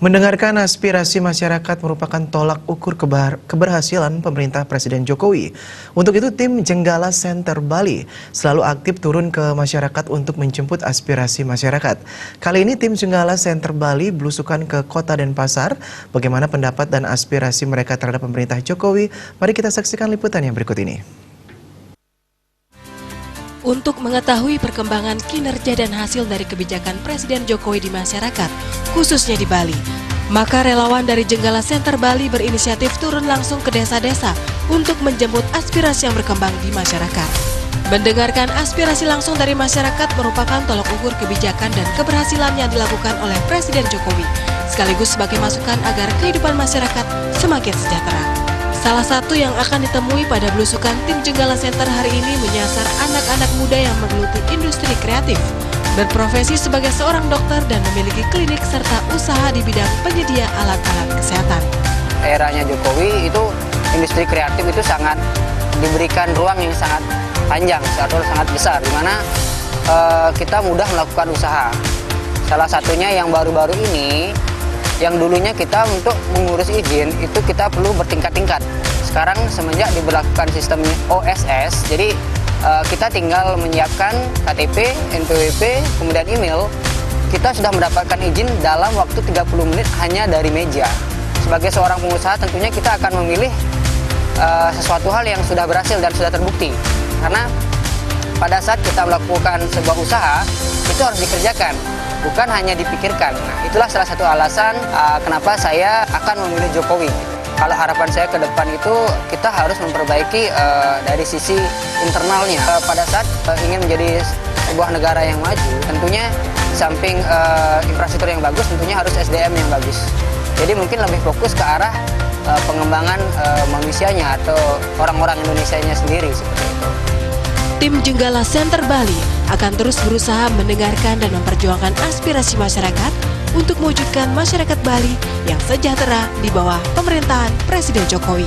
Mendengarkan aspirasi masyarakat merupakan tolak ukur keberhasilan pemerintah Presiden Jokowi. Untuk itu, tim Jenggala Center Bali selalu aktif turun ke masyarakat untuk menjemput aspirasi masyarakat. Kali ini, tim Jenggala Center Bali belusukan ke Kota Denpasar. Bagaimana pendapat dan aspirasi mereka terhadap pemerintah Jokowi? Mari kita saksikan liputan yang berikut ini. Untuk mengetahui perkembangan kinerja dan hasil dari kebijakan Presiden Jokowi di masyarakat, khususnya di Bali, maka relawan dari Jenggala Center Bali berinisiatif turun langsung ke desa-desa untuk menjemput aspirasi yang berkembang di masyarakat. Mendengarkan aspirasi langsung dari masyarakat merupakan tolak ukur kebijakan dan keberhasilan yang dilakukan oleh Presiden Jokowi, sekaligus sebagai masukan agar kehidupan masyarakat semakin sejahtera. Salah satu yang akan ditemui pada belusukan tim Jenggala Center hari ini menyasar anak-anak muda yang menggeluti industri kreatif, berprofesi sebagai seorang dokter dan memiliki klinik serta usaha di bidang penyedia alat-alat kesehatan. Eranya Jokowi itu industri kreatif itu sangat diberikan ruang yang sangat panjang, sangat besar, di mana kita mudah melakukan usaha. Salah satunya yang baru-baru ini, yang dulunya kita untuk mengurus izin itu kita perlu bertingkat-tingkat. Sekarang semenjak diberlakukan sistem OSS, jadi kita tinggal menyiapkan KTP, NPWP, kemudian email, kita sudah mendapatkan izin dalam waktu 30 menit hanya dari meja. Sebagai seorang pengusaha tentunya kita akan memilih sesuatu hal yang sudah berhasil dan sudah terbukti. Karena pada saat kita melakukan sebuah usaha, itu harus dikerjakan, bukan hanya dipikirkan. Nah, itulah salah satu alasan kenapa saya akan memilih Jokowi. Kalau harapan saya ke depan itu kita harus memperbaiki dari sisi internalnya. Pada saat ingin menjadi sebuah negara yang maju, tentunya di samping infrastruktur yang bagus, tentunya harus SDM yang bagus. Jadi mungkin lebih fokus ke arah pengembangan manusianya atau orang-orang Indonesianya sendiri seperti itu. Tim Jenggala Center Bali akan terus berusaha mendengarkan dan memperjuangkan aspirasi masyarakat untuk mewujudkan masyarakat Bali yang sejahtera di bawah pemerintahan Presiden Jokowi.